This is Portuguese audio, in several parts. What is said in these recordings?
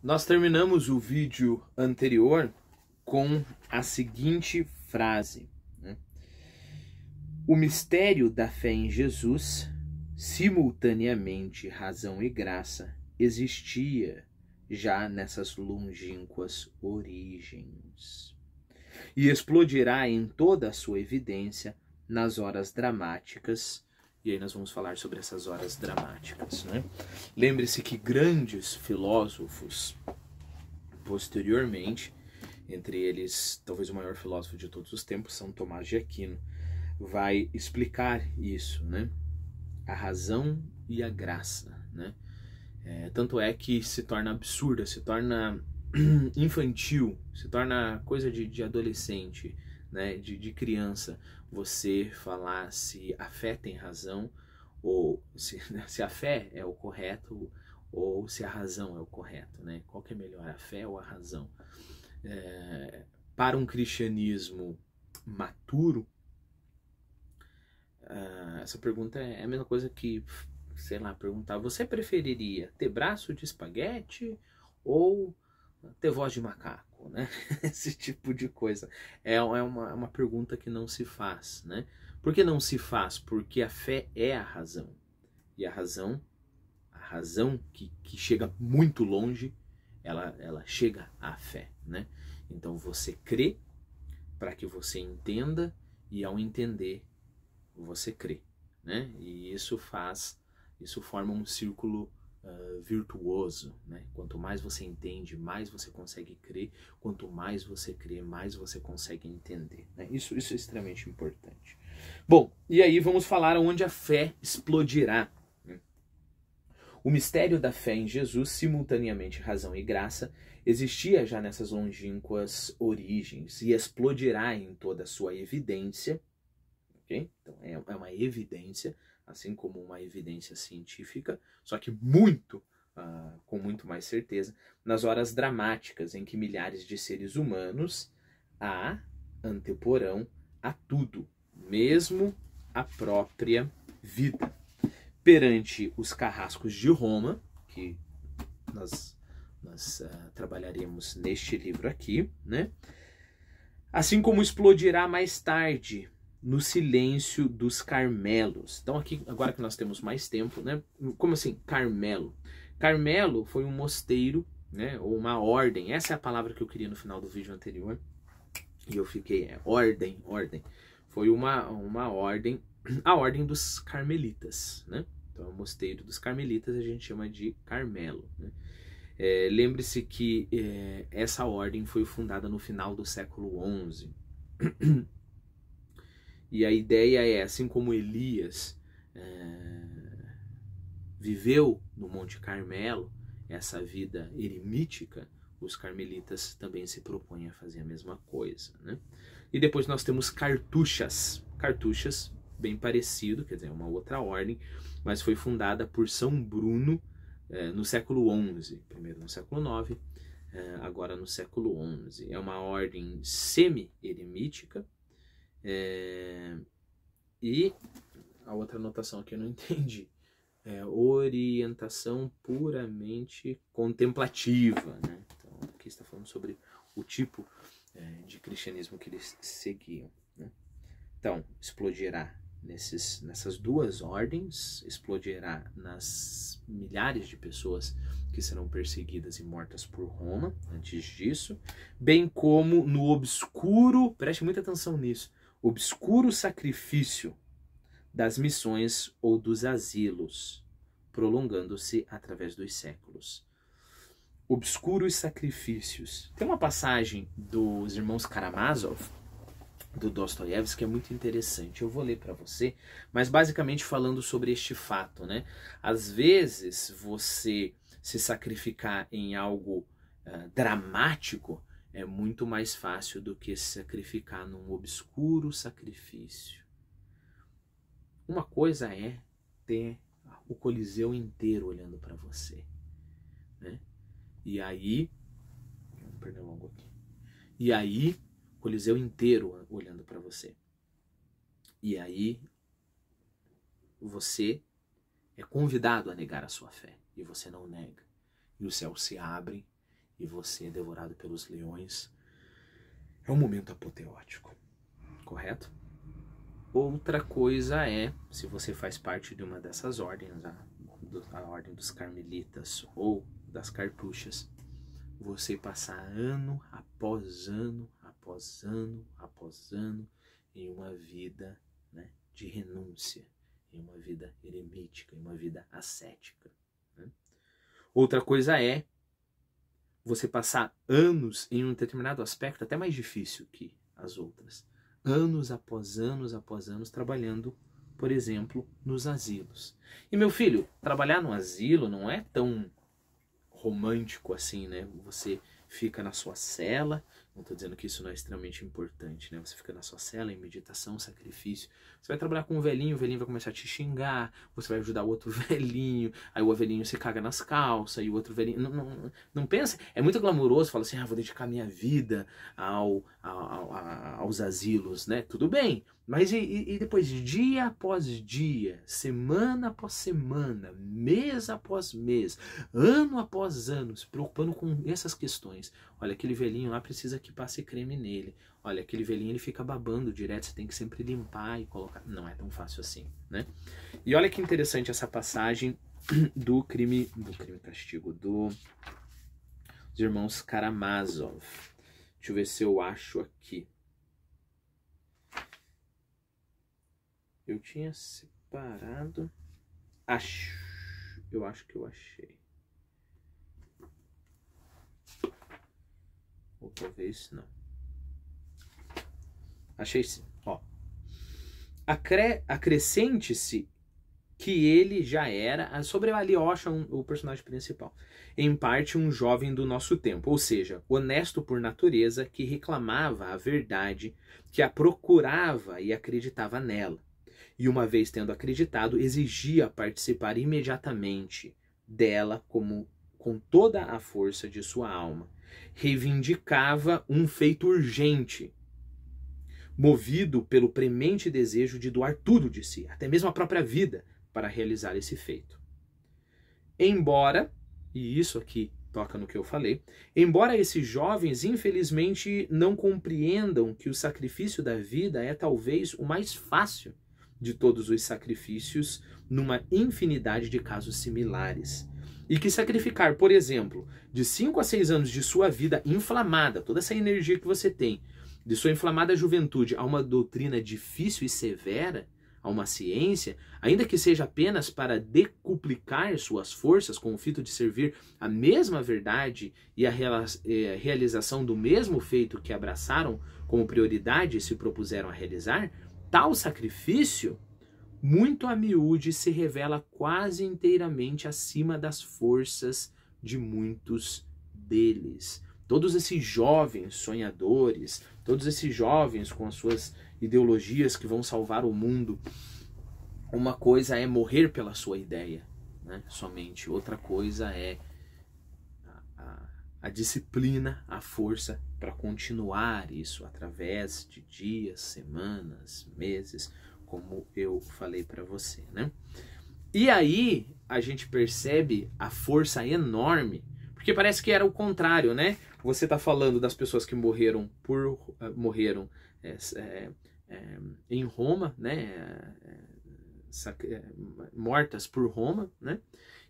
Nós terminamos o vídeo anterior com a seguinte frase, né? O mistério da fé em Jesus, simultaneamente razão e graça, existia já nessas longínquas origens e explodirá em toda a sua evidência nas horas dramáticas. E aí nós vamos falar sobre essas horas dramáticas, né? Lembre-se que grandes filósofos, posteriormente, entre eles, talvez o maior filósofo de todos os tempos, São Tomás de Aquino, vai explicar isso, né? A razão e a graça, né? Tanto é que se torna absurda, se torna infantil, se torna coisa de adolescente, né? De criança, você falar se a fé tem razão, ou se a fé é o correto, ou se a razão é o correto, né? Qual que é melhor, a fé ou a razão? Para um cristianismo maturo, essa pergunta é a mesma coisa que, sei lá, perguntar: você preferiria ter braço de espaguete ou ter voz de macaco, né? Esse tipo de coisa. É uma pergunta que não se faz, né? Por que não se faz? Porque a fé é a razão. E a razão que chega muito longe, ela chega à fé, né? Então você crê para que você entenda, e ao entender, você crê, né? E isso forma um círculo virtuoso, né? Quanto mais você entende, mais você consegue crer. Quanto mais você crê, mais você consegue entender, né? Isso é extremamente importante. Bom, e aí vamos falar onde a fé explodirá. O mistério da fé em Jesus, simultaneamente razão e graça, existia já nessas longínquas origens e explodirá em toda a sua evidência. Okay? Então é uma evidência, assim como uma evidência científica, só que com muito mais certeza, nas horas dramáticas em que milhares de seres humanos anteporão a tudo, mesmo a própria vida. Perante os carrascos de Roma, que nós trabalharemos neste livro aqui, né? Assim como explodirá mais tarde no silêncio dos Carmelos. Então aqui, agora que nós temos mais tempo, né? Como assim, Carmelo? Carmelo foi um mosteiro, né? Ou uma ordem. Essa é a palavra que eu queria no final do vídeo anterior. E eu fiquei, ordem. Foi uma ordem, a ordem dos Carmelitas, né? Então, o mosteiro dos Carmelitas a gente chama de Carmelo, né? Lembre-se que essa ordem foi fundada no final do século XI. E a ideia é, assim como Elias viveu no Monte Carmelo, essa vida eremítica, os carmelitas também se propõem a fazer a mesma coisa, né? E depois nós temos cartuchas. Cartuchas, bem parecido, quer dizer, é uma outra ordem, mas foi fundada por São Bruno no século XI, primeiro no século IX, agora no século XI. É uma ordem semi-eremítica, e a outra anotação aqui eu não entendi. Orientação puramente contemplativa, né? Então, aqui está falando sobre o tipo de cristianismo que eles seguiam, né? Então, explodirá nessas duas ordens, explodirá nas milhares de pessoas que serão perseguidas e mortas por Roma antes disso, bem como no obscuro, preste muita atenção nisso, obscuro sacrifício das missões ou dos asilos, prolongando-se através dos séculos. Obscuros sacrifícios. Tem uma passagem dos irmãos Karamazov, do Dostoiévski, que é muito interessante. Eu vou ler para você, mas basicamente falando sobre este fato, né? Às vezes você se sacrificar em algo dramático é muito mais fácil do que se sacrificar num obscuro sacrifício. Uma coisa é ter o Coliseu inteiro olhando para você, né? E aí, pernilongo aqui. E aí, o Coliseu inteiro olhando para você. E aí, você é convidado a negar a sua fé e você não nega. E o céu se abre e você é devorado pelos leões, é um momento apoteótico, correto? Outra coisa é, se você faz parte de uma dessas ordens, a ordem dos carmelitas ou das cartuchas, você passar ano após ano, após ano, após ano, em uma vida, né, de renúncia, em uma vida eremítica, em uma vida ascética. Né? Outra coisa é você passar anos em um determinado aspecto, até mais difícil que as outras. Anos após anos, trabalhando, por exemplo, nos asilos. E meu filho, trabalhar no asilo não é tão romântico assim, né? Você fica na sua cela, não estou dizendo que isso não é extremamente importante, né? Você fica na sua cela em meditação, sacrifício. Você vai trabalhar com o velhinho vai começar a te xingar, você vai ajudar o outro velhinho, aí o velhinho se caga nas calças, e o outro velhinho... Não pensa, é muito glamouroso, fala assim, vou dedicar minha vida aos asilos, né? Tudo bem, mas e depois, dia após dia, semana após semana, mês após mês, ano após ano, se preocupando com essas questões. Olha, aquele velhinho lá precisa que passe creme nele. Olha, aquele velhinho ele fica babando direto, você tem que sempre limpar e colocar. Não é tão fácil assim, né? E olha que interessante essa passagem do crime castigo, dos irmãos Karamazov. Deixa eu ver se eu acho aqui. Eu tinha separado. Eu acho que eu achei. Ou talvez não. Achei sim. Ó. Acrescente-se que ele já era, sobre Alyosha, o personagem principal, em parte um jovem do nosso tempo, ou seja, honesto por natureza, que reclamava a verdade, que a procurava e acreditava nela. E uma vez tendo acreditado, exigia participar imediatamente dela com toda a força de sua alma. Reivindicava um feito urgente, movido pelo premente desejo de doar tudo de si, até mesmo a própria vida, para realizar esse feito. Embora, e isso aqui toca no que eu falei, embora esses jovens infelizmente não compreendam que o sacrifício da vida é talvez o mais fácil de todos os sacrifícios numa infinidade de casos similares. E que sacrificar, por exemplo, de 5 a 6 anos de sua vida inflamada, toda essa energia que você tem, de sua inflamada juventude, a uma doutrina difícil e severa, a uma ciência, ainda que seja apenas para decuplicar suas forças com o fito de servir a mesma verdade e a realização do mesmo feito que abraçaram como prioridade e se propuseram a realizar, tal sacrifício, muito a miúde, se revela quase inteiramente acima das forças de muitos deles. Todos esses jovens sonhadores, todos esses jovens com as suas ideologias que vão salvar o mundo, uma coisa é morrer pela sua ideia, né? Somente. Outra coisa é a disciplina, a força para continuar isso através de dias, semanas, meses, como eu falei para você, né? E aí a gente percebe a força enorme, porque parece que era o contrário, né? Você está falando das pessoas que morreram em Roma, né? Mortas por Roma, né?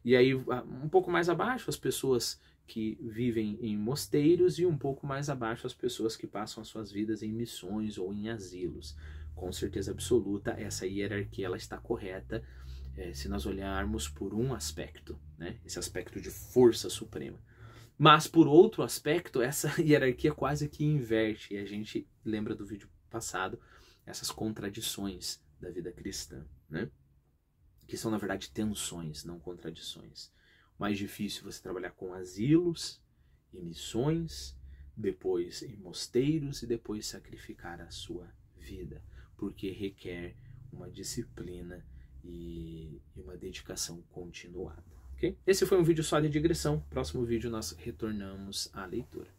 E aí um pouco mais abaixo as pessoas que vivem em mosteiros e um pouco mais abaixo as pessoas que passam as suas vidas em missões ou em asilos. Com certeza absoluta, essa hierarquia ela está correta se nós olharmos por um aspecto, né? Esse aspecto de força suprema. Mas por outro aspecto, essa hierarquia quase que inverte, e a gente lembra do vídeo passado, essas contradições da vida cristã, né? Que são na verdade tensões, não contradições. Mais difícil você trabalhar com asilos e missões, depois em mosteiros e depois sacrificar a sua vida, porque requer uma disciplina e uma dedicação continuada. Okay? Esse foi um vídeo só de digressão. Próximo vídeo nós retornamos à leitura.